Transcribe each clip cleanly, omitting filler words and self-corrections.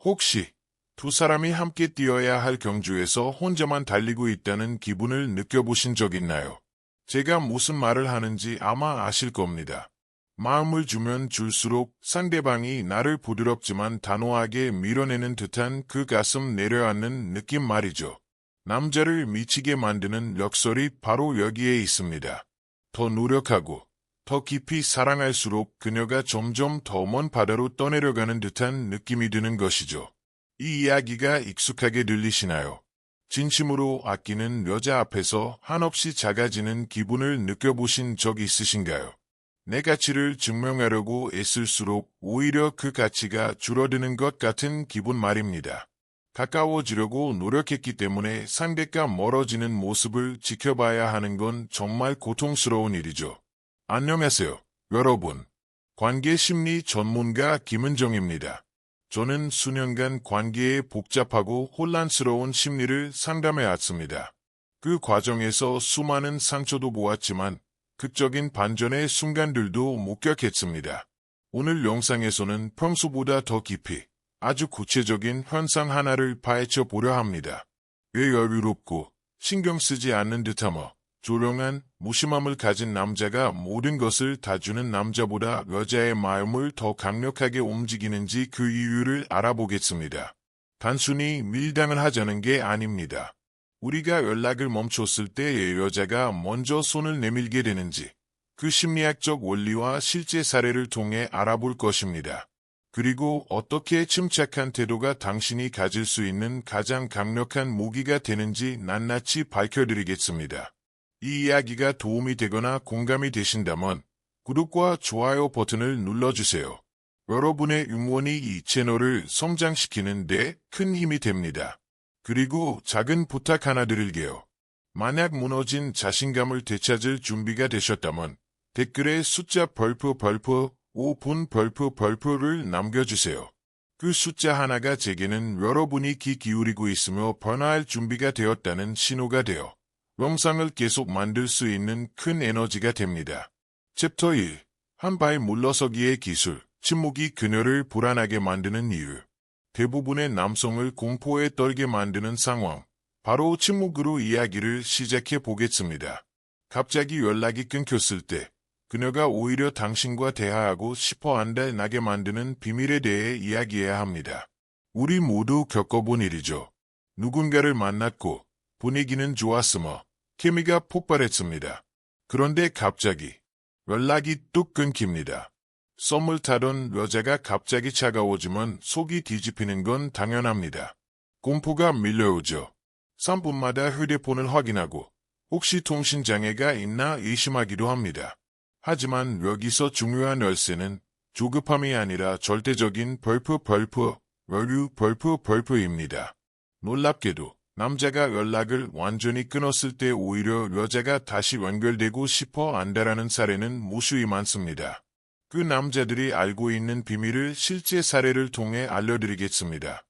혹시 두 사람이 함께 뛰어야 할 경주에서 혼자만 달리고 있다는 기분을 느껴보신 적 있나요? 제가 무슨 말을 하는지 아마 아실 겁니다. 마음을 주면 줄수록 상대방이 나를 부드럽지만 단호하게 밀어내는 듯한 그 가슴 내려앉는 느낌 말이죠. 남자를 미치게 만드는 역설이 바로 여기에 있습니다. 더 노력하고 더 깊이 사랑할수록 그녀가 점점 더 먼 바다로 떠내려가는 듯한 느낌이 드는 것이죠. 이 이야기가 익숙하게 들리시나요? 진심으로 아끼는 여자 앞에서 한없이 작아지는 기분을 느껴보신 적 있으신가요? 내 가치를 증명하려고 애쓸수록 오히려 그 가치가 줄어드는 것 같은 기분 말입니다. 가까워지려고 노력했기 때문에 상대가 멀어지는 모습을 지켜봐야 하는 건 정말 고통스러운 일이죠. 안녕하세요, 여러분. 관계심리 전문가 김은정입니다. 저는 수년간 관계의 복잡하고 혼란스러운 심리를 상담해왔습니다. 그 과정에서 수많은 상처도 보았지만 극적인 반전의 순간들도 목격했습니다. 오늘 영상에서는 평소보다 더 깊이 아주 구체적인 현상 하나를 파헤쳐 보려 합니다. 왜 여유롭고 신경 쓰지 않는 듯하며 조용한 무심함을 가진 남자가 모든 것을 다 주는 남자보다 여자의 마음을 더 강력하게 움직이는지 그 이유를 알아보겠습니다. 단순히 밀당을 하자는 게 아닙니다. 우리가 연락을 멈췄을 때 여자가 먼저 손을 내밀게 되는지 그 심리학적 원리와 실제 사례를 통해 알아볼 것입니다. 그리고 어떻게 침착한 태도가 당신이 가질 수 있는 가장 강력한 무기가 되는지 낱낱이 밝혀드리겠습니다. 이 이야기가 도움이 되거나 공감이 되신다면 구독과 좋아요 버튼을 눌러주세요. 여러분의 응원이 이 채널을 성장시키는 데 큰 힘이 됩니다. 그리고 작은 부탁 하나 드릴게요. 만약 무너진 자신감을 되찾을 준비가 되셨다면 댓글에 숫자 벌프 5분 벌프를 남겨주세요. 그 숫자 하나가 제게는 여러분이 귀 기울이고 있으며 변화할 준비가 되었다는 신호가 되어 영상을 계속 만들 수 있는 큰 에너지가 됩니다. 챕터 1. 한 발 물러서기의 기술. 침묵이 그녀를 불안하게 만드는 이유. 대부분의 남성을 공포에 떨게 만드는 상황. 바로 침묵으로 이야기를 시작해 보겠습니다. 갑자기 연락이 끊겼을 때 그녀가 오히려 당신과 대화하고 싶어 한달나게 만드는 비밀에 대해 이야기해야 합니다. 우리 모두 겪어본 일이죠. 누군가를 만났고 분위기는 좋았으며 케미가 폭발했습니다. 그런데 갑자기 연락이 뚝 끊깁니다. 썸을 타던 여자가 갑자기 차가워지면 속이 뒤집히는 건 당연합니다. 공포가 밀려오죠. 3분마다 휴대폰을 확인하고 혹시 통신장애가 있나 의심하기도 합니다. 하지만 여기서 중요한 열쇠는 조급함이 아니라 절대적인 여유 벌프입니다. 놀랍게도 남자가 연락을 완전히 끊었을 때 오히려 여자가 다시 연결되고 싶어 한다라는 사례는 무수히 많습니다. 그 남자들이 알고 있는 비밀을 실제 사례를 통해 알려드리겠습니다.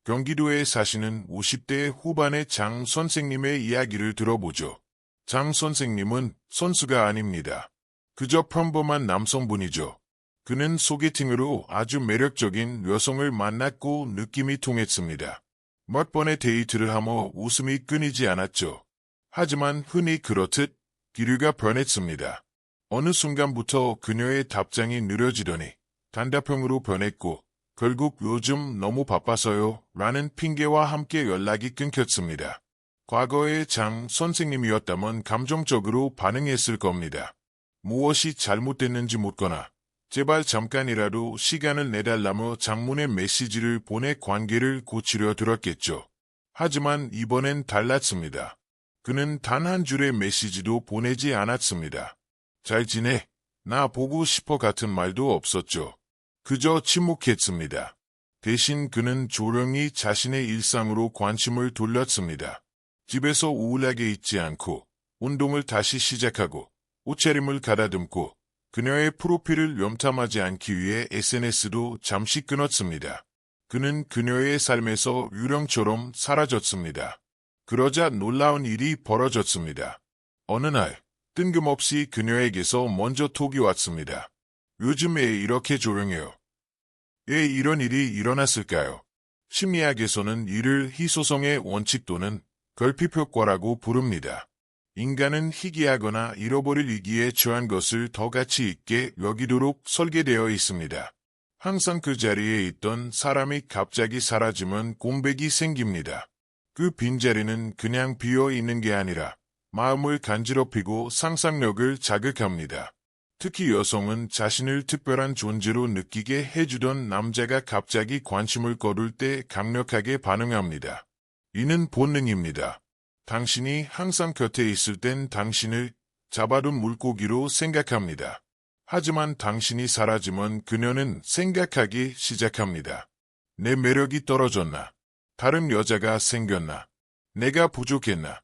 경기도에 사시는 50대 후반의 장 선생님의 이야기를 들어보죠. 장 선생님은 선수가 아닙니다. 그저 평범한 남성분이죠. 그는 소개팅으로 아주 매력적인 여성을 만났고 느낌이 통했습니다. 몇 번의 데이트를 하며 웃음이 끊이지 않았죠. 하지만 흔히 그렇듯 기류가 변했습니다. 어느 순간부터 그녀의 답장이 느려지더니 단답형으로 변했고 결국 요즘 너무 바빠서요 라는 핑계와 함께 연락이 끊겼습니다. 과거의 장 선생님이었다면 감정적으로 반응했을 겁니다. 무엇이 잘못됐는지 묻거나 제발 잠깐이라도 시간을 내달라며 장문의 메시지를 보내 관계를 고치려 들었겠죠. 하지만 이번엔 달랐습니다. 그는 단 한 줄의 메시지도 보내지 않았습니다. 잘 지내? 나 보고 싶어 같은 말도 없었죠. 그저 침묵했습니다. 대신 그는 조용히 자신의 일상으로 관심을 돌렸습니다. 집에서 우울하게 있지 않고 운동을 다시 시작하고 옷차림을 가다듬고 그녀의 프로필을 염탐하지 않기 위해 SNS도 잠시 끊었습니다. 그는 그녀의 삶에서 유령처럼 사라졌습니다. 그러자 놀라운 일이 벌어졌습니다. 어느 날 뜬금없이 그녀에게서 먼저 톡이 왔습니다. 요즘 왜 이렇게 조용해요? 왜 이런 일이 일어났을까요? 심리학에서는 이를 희소성의 원칙 또는 결핍효과라고 부릅니다. 인간은 희귀하거나 잃어버릴 위기에 처한 것을 더 가치 있게 여기도록 설계되어 있습니다. 항상 그 자리에 있던 사람이 갑자기 사라지면 공백이 생깁니다. 그 빈자리는 그냥 비어 있는 게 아니라 마음을 간지럽히고 상상력을 자극합니다. 특히 여성은 자신을 특별한 존재로 느끼게 해주던 남자가 갑자기 관심을 거둘 때 강력하게 반응합니다. 이는 본능입니다. 당신이 항상 곁에 있을 땐 당신을 잡아둔 물고기로 생각합니다. 하지만 당신이 사라지면 그녀는 생각하기 시작합니다. 내 매력이 떨어졌나? 다른 여자가 생겼나? 내가 부족했나?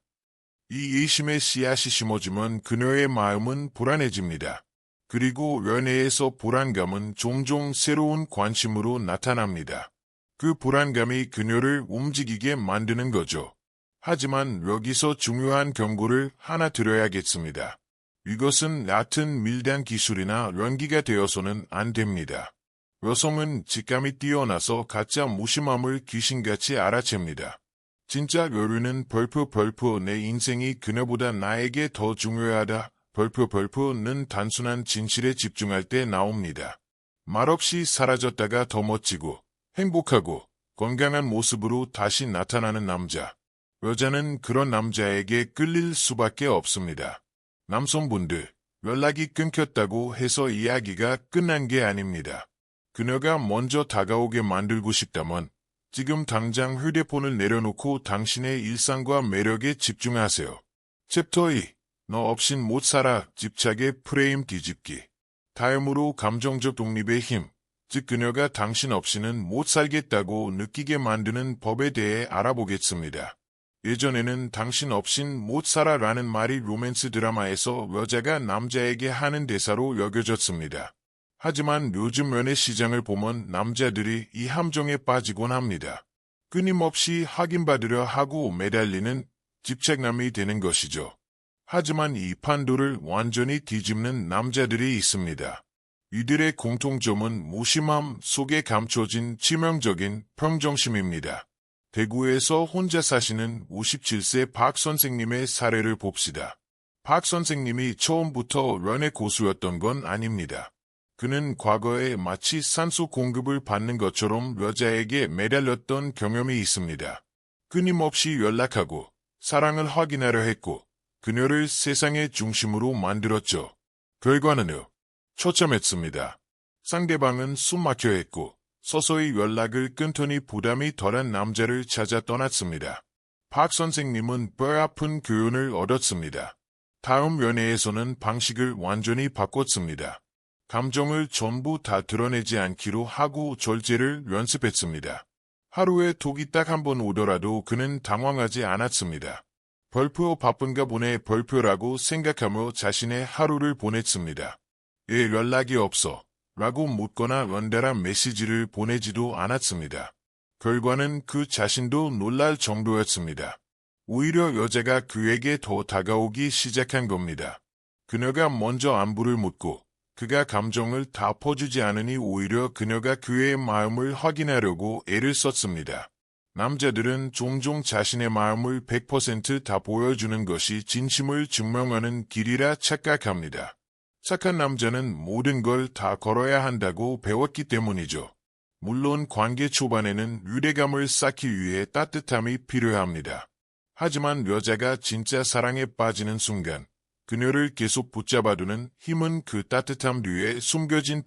이 의심의 씨앗이 심어지면 그녀의 마음은 불안해집니다. 그리고 연애에서 불안감은 종종 새로운 관심으로 나타납니다. 그 불안감이 그녀를 움직이게 만드는 거죠. 하지만 여기서 중요한 경고를 하나 드려야겠습니다. 이것은 얕은 밀당 기술이나 연기가 되어서는 안 됩니다. 여성은 직감이 뛰어나서 가짜 무심함을 귀신같이 알아챕니다. 진짜 여류는 벌프 내 인생이 그녀보다 나에게 더 중요하다. 벌프는 단순한 진실에 집중할 때 나옵니다. 말없이 사라졌다가 더 멋지고 행복하고 건강한 모습으로 다시 나타나는 남자. 여자는 그런 남자에게 끌릴 수밖에 없습니다. 남성분들, 연락이 끊겼다고 해서 이야기가 끝난 게 아닙니다. 그녀가 먼저 다가오게 만들고 싶다면 지금 당장 휴대폰을 내려놓고 당신의 일상과 매력에 집중하세요. 챕터 2. 너 없인 못 살아. 집착의 프레임 뒤집기. 다음으로 감정적 독립의 힘, 즉 그녀가 당신 없이는 못 살겠다고 느끼게 만드는 법에 대해 알아보겠습니다. 예전에는 당신 없인 못 살아라는 말이 로맨스 드라마에서 여자가 남자에게 하는 대사로 여겨졌습니다. 하지만 요즘 연애 시장을 보면 남자들이 이 함정에 빠지곤 합니다. 끊임없이 확인받으려 하고 매달리는 집착남이 되는 것이죠. 하지만 이 판도를 완전히 뒤집는 남자들이 있습니다. 이들의 공통점은 무심함 속에 감춰진 치명적인 평정심입니다. 대구에서 혼자 사시는 57세 박 선생님의 사례를 봅시다. 박 선생님이 처음부터 연애 고수였던 건 아닙니다. 그는 과거에 마치 산소 공급을 받는 것처럼 여자에게 매달렸던 경험이 있습니다. 끊임없이 연락하고 사랑을 확인하려 했고 그녀를 세상의 중심으로 만들었죠. 결과는요. 처참했습니다. 상대방은 숨막혀 했고 서서히 연락을 끊더니 부담이 덜한 남자를 찾아 떠났습니다. 박 선생님은 뼈아픈 교훈을 얻었습니다. 다음 연애에서는 방식을 완전히 바꿨습니다. 감정을 전부 다 드러내지 않기로 하고 절제를 연습했습니다. 하루에 독이 딱 한 번 오더라도 그는 당황하지 않았습니다. 벌표 바쁜가 보네 벌표라고 생각하며 자신의 하루를 보냈습니다. 왜 연락이 없어? 라고 묻거나 연달아 메시지를 보내지도 않았습니다. 결과는 그 자신도 놀랄 정도였습니다. 오히려 여자가 그에게 더 다가오기 시작한 겁니다. 그녀가 먼저 안부를 묻고 그가 감정을 다 퍼주지 않으니 오히려 그녀가 그의 마음을 확인하려고 애를 썼습니다. 남자들은 종종 자신의 마음을 100% 다 보여주는 것이 진심을 증명하는 길이라 착각합니다. 착한 남자는 모든 걸 다 걸어야 한다고 배웠기 때문이죠. 물론 관계 초반에는 유대감을 쌓기 위해 따뜻함이 필요합니다. 하지만 여자가 진짜 사랑에 빠지는 순간 그녀를 계속 붙잡아두는 힘은 그 따뜻함 뒤에 숨겨진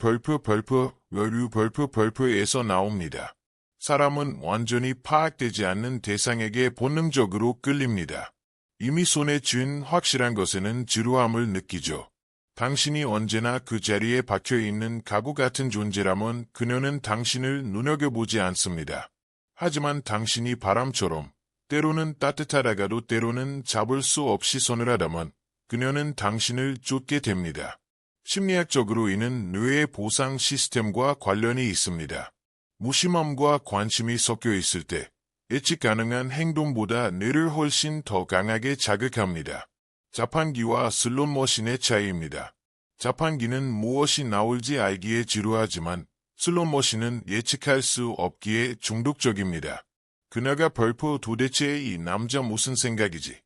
여류 벌프에서 나옵니다. 사람은 완전히 파악되지 않는 대상에게 본능적으로 끌립니다. 이미 손에 쥔 확실한 것에는 지루함을 느끼죠. 당신이 언제나 그 자리에 박혀있는 가구 같은 존재라면 그녀는 당신을 눈여겨보지 않습니다. 하지만 당신이 바람처럼 때로는 따뜻하다가도 때로는 잡을 수 없이 서늘하다면 그녀는 당신을 쫓게 됩니다. 심리학적으로 이는 뇌의 보상 시스템과 관련이 있습니다. 무심함과 관심이 섞여 있을 때 예측 가능한 행동보다 뇌를 훨씬 더 강하게 자극합니다. 자판기와 슬롯머신의 차이입니다. 자판기는 무엇이 나올지 알기에 지루하지만 슬롯머신은 예측할 수 없기에 중독적입니다. 그녀가 벌프 도대체 이 남자 무슨 생각이지?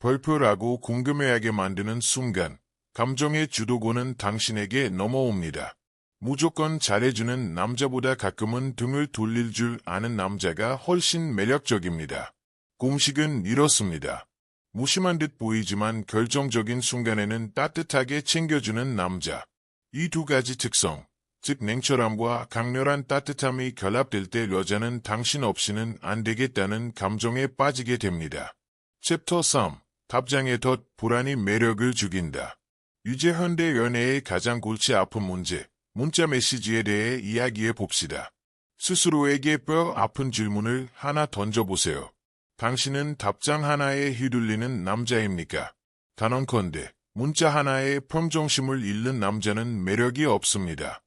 벌프라고 궁금해하게 만드는 순간 감정의 주도권은 당신에게 넘어옵니다. 무조건 잘해주는 남자보다 가끔은 등을 돌릴 줄 아는 남자가 훨씬 매력적입니다. 공식은 이렇습니다. 무심한 듯 보이지만 결정적인 순간에는 따뜻하게 챙겨주는 남자. 이 두 가지 특성, 즉 냉철함과 강렬한 따뜻함이 결합될 때 여자는 당신 없이는 안 되겠다는 감정에 빠지게 됩니다. 챕터 3. 답장의 덫, 불안이 매력을 죽인다. 이제 현대 연애의 가장 골치 아픈 문제, 문자 메시지에 대해 이야기해 봅시다. 스스로에게 뼈 아픈 질문을 하나 던져보세요. 당신은 답장 하나에 휘둘리는 남자입니까? 단언컨대 문자 하나에 평정심을 잃는 남자는 매력이 없습니다.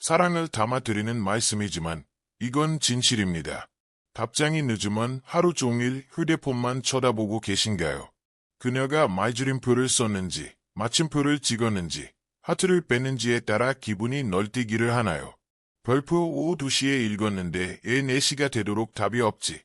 사랑을 담아드리는 말씀이지만 이건 진실입니다. 답장이 늦으면 하루 종일 휴대폰만 쳐다보고 계신가요? 그녀가 말줄임표를 썼는지, 마침표를 찍었는지, 하트를 뺐는지에 따라 기분이 널뛰기를 하나요? 벌프 오후 2시에 읽었는데 4시가 되도록 답이 없지.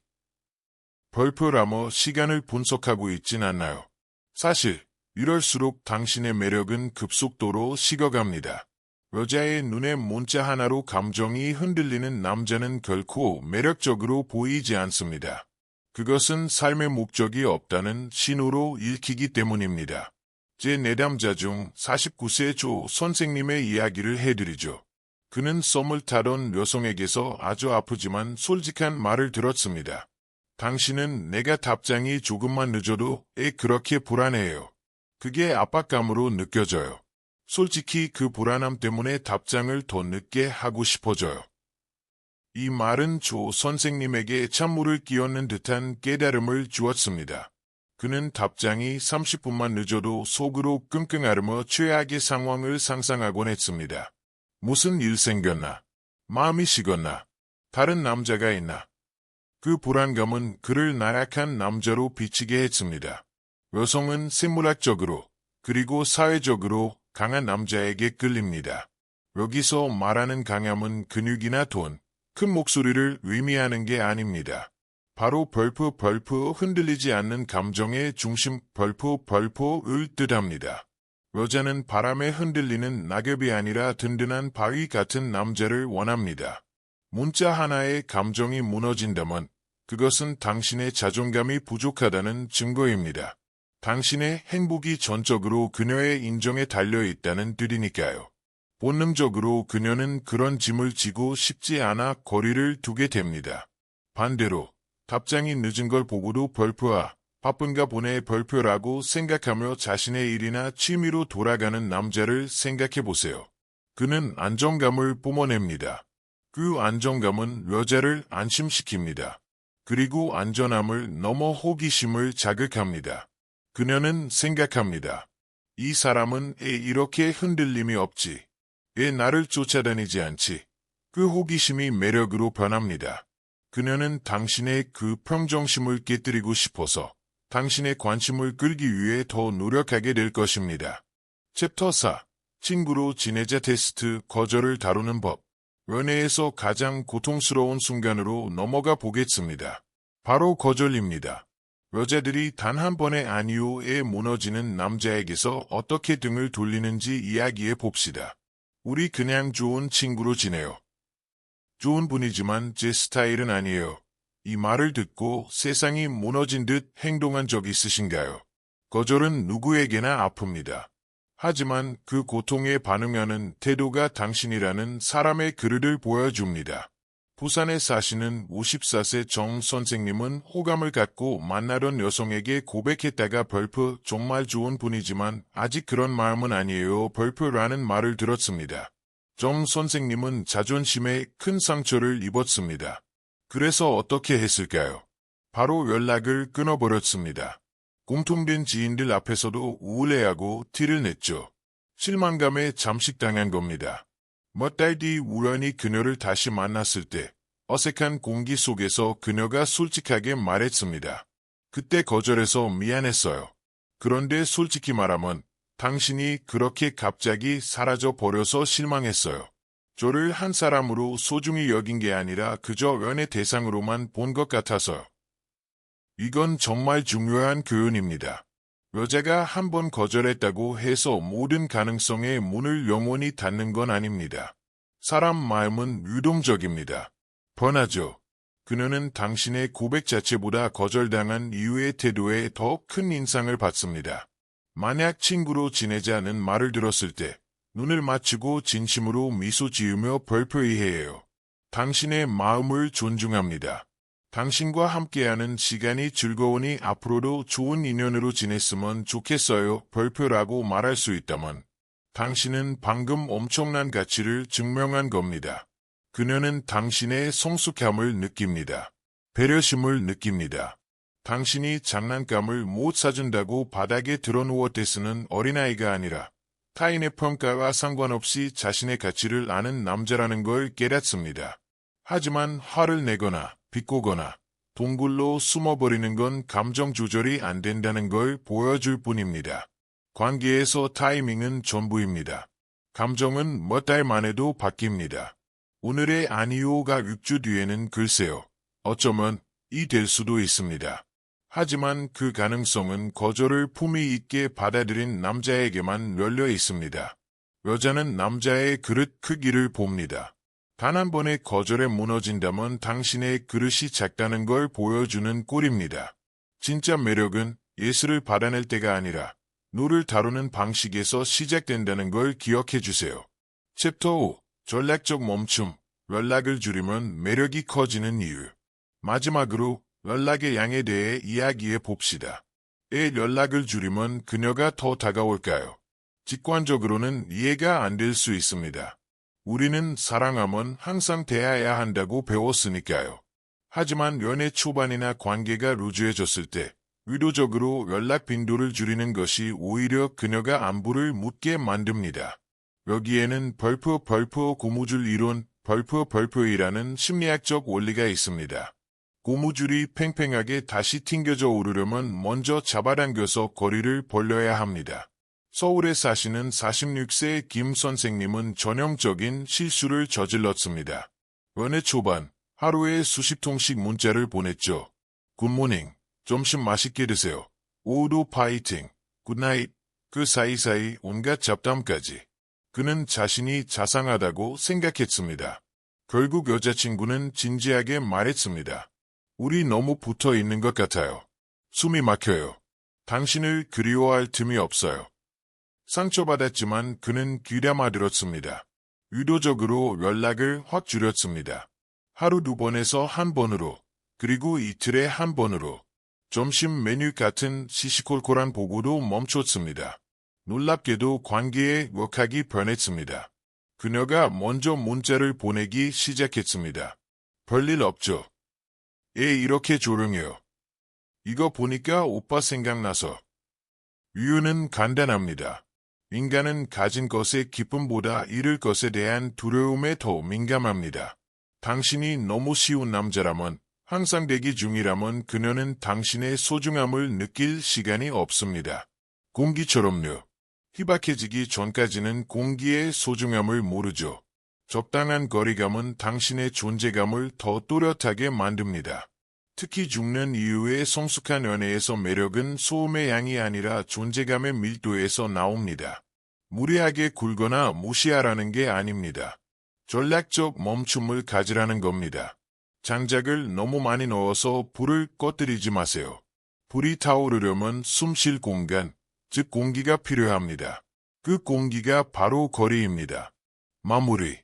벌프라며 시간을 분석하고 있진 않나요? 사실 이럴수록 당신의 매력은 급속도로 식어갑니다. 여자의 눈에 문자 하나로 감정이 흔들리는 남자는 결코 매력적으로 보이지 않습니다. 그것은 삶의 목적이 없다는 신호로 읽히기 때문입니다. 제 내담자 중 49세 조 선생님의 이야기를 해드리죠. 그는 썸을 타던 여성에게서 아주 아프지만 솔직한 말을 들었습니다. 당신은 내가 답장이 조금만 늦어도 그렇게 불안해요. 그게 압박감으로 느껴져요. 솔직히 그 불안함 때문에 답장을 더 늦게 하고 싶어져요. 이 말은 조 선생님에게 찬물을 끼얹는 듯한 깨달음을 주었습니다. 그는 답장이 30분만 늦어도 속으로 끙끙 앓으며 최악의 상황을 상상하곤 했습니다. 무슨 일 생겼나? 마음이 식었나? 다른 남자가 있나? 그 불안감은 그를 나약한 남자로 비치게 했습니다. 여성은 생물학적으로 그리고 사회적으로 강한 남자에게 끌립니다. 여기서 말하는 강함은 근육이나 돈, 큰 목소리를 의미하는 게 아닙니다. 바로 벌프 흔들리지 않는 감정의 중심 벌프을 뜻합니다. 여자는 바람에 흔들리는 낙엽이 아니라 든든한 바위 같은 남자를 원합니다. 문자 하나에 감정이 무너진다면 그것은 당신의 자존감이 부족하다는 증거입니다. 당신의 행복이 전적으로 그녀의 인정에 달려있다는 뜻이니까요. 본능적으로 그녀는 그런 짐을 지고 싶지 않아 거리를 두게 됩니다. 반대로 답장이 늦은 걸 보고도 벌프아, 바쁜가 보네 벌표라고 생각하며 자신의 일이나 취미로 돌아가는 남자를 생각해보세요. 그는 안정감을 뿜어냅니다. 그 안정감은 여자를 안심시킵니다. 그리고 안전함을 넘어 호기심을 자극합니다. 그녀는 생각합니다. 이 사람은 이렇게 흔들림이 없지. 나를 쫓아다니지 않지. 그 호기심이 매력으로 변합니다. 그녀는 당신의 그 평정심을 깨뜨리고 싶어서 당신의 관심을 끌기 위해 더 노력하게 될 것입니다. 챕터 4. 친구로 지내자 테스트 거절을 다루는 법. 연애에서 가장 고통스러운 순간으로 넘어가 보겠습니다. 바로 거절입니다. 여자들이 단 한 번의 아니요에 무너지는 남자에게서 어떻게 등을 돌리는지 이야기해 봅시다. 우리 그냥 좋은 친구로 지내요. 좋은 분이지만 제 스타일은 아니에요. 이 말을 듣고 세상이 무너진 듯 행동한 적 있으신가요? 거절은 누구에게나 아픕니다. 하지만 그 고통에 반응하는 태도가 당신이라는 사람의 그릇을 보여줍니다. 부산에 사시는 54세 정 선생님은 호감을 갖고 만나던 여성에게 고백했다가 벌프 정말 좋은 분이지만 아직 그런 마음은 아니에요 벌프라는 말을 들었습니다. 정 선생님은 자존심에 큰 상처를 입었습니다. 그래서 어떻게 했을까요? 바로 연락을 끊어버렸습니다. 공통된 지인들 앞에서도 우울해하고 티를 냈죠. 실망감에 잠식당한 겁니다. 몇 달 뒤 우연히 그녀를 다시 만났을 때 어색한 공기 속에서 그녀가 솔직하게 말했습니다. 그때 거절해서 미안했어요. 그런데 솔직히 말하면 당신이 그렇게 갑자기 사라져 버려서 실망했어요. 저를 한 사람으로 소중히 여긴 게 아니라 그저 연애 대상으로만 본 것 같아서요. 이건 정말 중요한 교훈입니다. 여자가 한 번 거절했다고 해서 모든 가능성의 문을 영원히 닫는 건 아닙니다. 사람 마음은 유동적입니다. 변하죠. 그녀는 당신의 고백 자체보다 거절당한 이후의 태도에 더 큰 인상을 받습니다. 만약 친구로 지내자는 말을 들었을 때 눈을 맞추고 진심으로 미소 지으며 별표이해요. 당신의 마음을 존중합니다. 당신과 함께하는 시간이 즐거우니 앞으로도 좋은 인연으로 지냈으면 좋겠어요. 별표라고 말할 수 있다면 당신은 방금 엄청난 가치를 증명한 겁니다. 그녀는 당신의 성숙함을 느낍니다. 배려심을 느낍니다. 당신이 장난감을 못 사준다고 바닥에 드러누웠댔으는 어린아이가 아니라 타인의 평가와 상관없이 자신의 가치를 아는 남자라는 걸 깨닫습니다. 하지만 화를 내거나 비꼬거나 동굴로 숨어버리는 건 감정 조절이 안 된다는 걸 보여줄 뿐입니다. 관계에서 타이밍은 전부입니다. 감정은 몇 달 만에도 바뀝니다. 오늘의 아니오가 6주 뒤에는 글쎄요. 어쩌면 이 될 수도 있습니다. 하지만 그 가능성은 거절을 품위 있게 받아들인 남자에게만 열려 있습니다. 여자는 남자의 그릇 크기를 봅니다. 단 한 번의 거절에 무너진다면 당신의 그릇이 작다는 걸 보여주는 꼴입니다. 진짜 매력은 예술을 받아낼 때가 아니라 노를 다루는 방식에서 시작된다는 걸 기억해 주세요. 챕터 5. 전략적 멈춤. 연락을 줄이면 매력이 커지는 이유. 마지막으로 연락의 양에 대해 이야기해 봅시다. 왜 연락을 줄이면 그녀가 더 다가올까요? 직관적으로는 이해가 안 될 수 있습니다. 우리는 사랑하면 항상 대해야 한다고 배웠으니까요. 하지만 연애 초반이나 관계가 루즈해졌을 때 의도적으로 연락 빈도를 줄이는 것이 오히려 그녀가 안부를 묻게 만듭니다. 여기에는 벌프 고무줄 이론, 벌프이라는 심리학적 원리가 있습니다. 고무줄이 팽팽하게 다시 튕겨져 오르려면 먼저 잡아당겨서 거리를 벌려야 합니다. 서울에 사시는 46세 김 선생님은 전형적인 실수를 저질렀습니다. 연애 초반, 하루에 수십 통씩 문자를 보냈죠. 굿모닝, 점심 맛있게 드세요. 오후도 파이팅, 굿나잇, 그 사이사이 온갖 잡담까지. 그는 자신이 자상하다고 생각했습니다. 결국 여자친구는 진지하게 말했습니다. 우리 너무 붙어 있는 것 같아요. 숨이 막혀요. 당신을 그리워할 틈이 없어요. 상처받았지만 그는 귀담아 들었습니다. 의도적으로 연락을 확 줄였습니다. 하루 2번에서 1번으로, 그리고 이틀에 1번으로. 점심 메뉴 같은 시시콜콜한 보고도 멈췄습니다. 놀랍게도 관계의 역학이 변했습니다. 그녀가 먼저 문자를 보내기 시작했습니다. 별일 없죠? 이렇게 조용해요. 이거 보니까 오빠 생각나서. 이유는 간단합니다. 인간은 가진 것의 기쁨보다 잃을 것에 대한 두려움에 더 민감합니다. 당신이 너무 쉬운 남자라면, 항상 대기 중이라면 그녀는 당신의 소중함을 느낄 시간이 없습니다. 공기처럼요. 희박해지기 전까지는 공기의 소중함을 모르죠. 적당한 거리감은 당신의 존재감을 더 또렷하게 만듭니다. 특히 죽는 이후의 성숙한 연애에서 매력은 소음의 양이 아니라 존재감의 밀도에서 나옵니다. 무리하게 굴거나 무시하라는 게 아닙니다. 전략적 멈춤을 가지라는 겁니다. 장작을 너무 많이 넣어서 불을 꺼뜨리지 마세요. 불이 타오르려면 숨 쉴 공간, 즉 공기가 필요합니다. 그 공기가 바로 거리입니다. 마무리.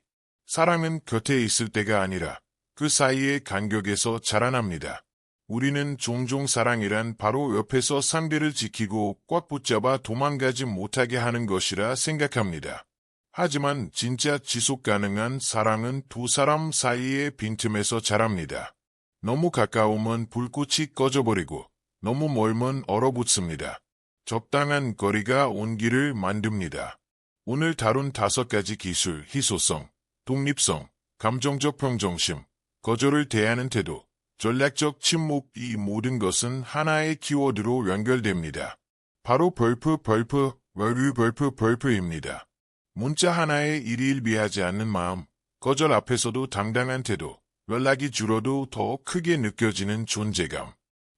사랑은 곁에 있을 때가 아니라 그 사이의 간격에서 자라납니다. 우리는 종종 사랑이란 바로 옆에서 상대를 지키고 꽉 붙잡아 도망가지 못하게 하는 것이라 생각합니다. 하지만 진짜 지속 가능한 사랑은 두 사람 사이의 빈틈에서 자랍니다. 너무 가까우면 불꽃이 꺼져버리고 너무 멀면 얼어붙습니다. 적당한 거리가 온기를 만듭니다. 오늘 다룬 5가지 기술, 희소성, 독립성, 감정적 평정심, 거절을 대하는 태도, 전략적 침묵, 이 모든 것은 하나의 키워드로 연결됩니다. 바로 벌프입니다. 문자 하나에 일일비하지 않는 마음, 거절 앞에서도 당당한 태도, 연락이 줄어도 더 크게 느껴지는 존재감.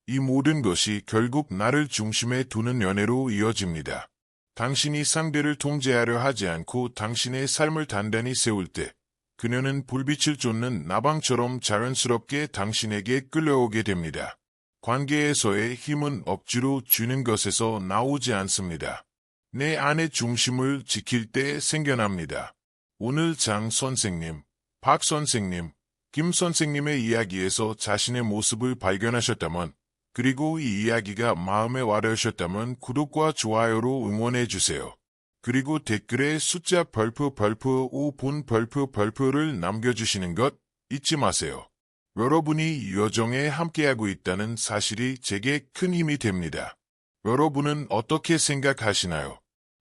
이 모든 것이 결국 나를 중심에 두는 연애로 이어집니다. 당신이 상대를 통제하려 하지 않고 당신의 삶을 단단히 세울 때 그녀는 불빛을 쫓는 나방처럼 자연스럽게 당신에게 끌려오게 됩니다. 관계에서의 힘은 억지로 주는 것에서 나오지 않습니다. 내 안의 중심을 지킬 때 생겨납니다. 오늘 장 선생님, 박 선생님, 김 선생님의 이야기에서 자신의 모습을 발견하셨다면, 그리고 이 이야기가 마음에 와닿으셨다면 구독과 좋아요로 응원해주세요. 그리고 댓글에 숫자 별표 5분 별표를 남겨주시는 것 잊지 마세요. 여러분이 이 여정에 함께하고 있다는 사실이 제게 큰 힘이 됩니다. 여러분은 어떻게 생각하시나요?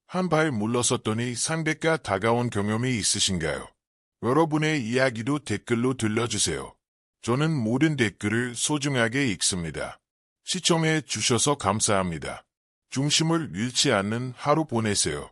한 발 물러섰더니 상대가 다가온 경험이 있으신가요? 여러분의 이야기도 댓글로 들려주세요. 저는 모든 댓글을 소중하게 읽습니다. 시청해 주셔서 감사합니다. 중심을 잃지 않는 하루 보내세요.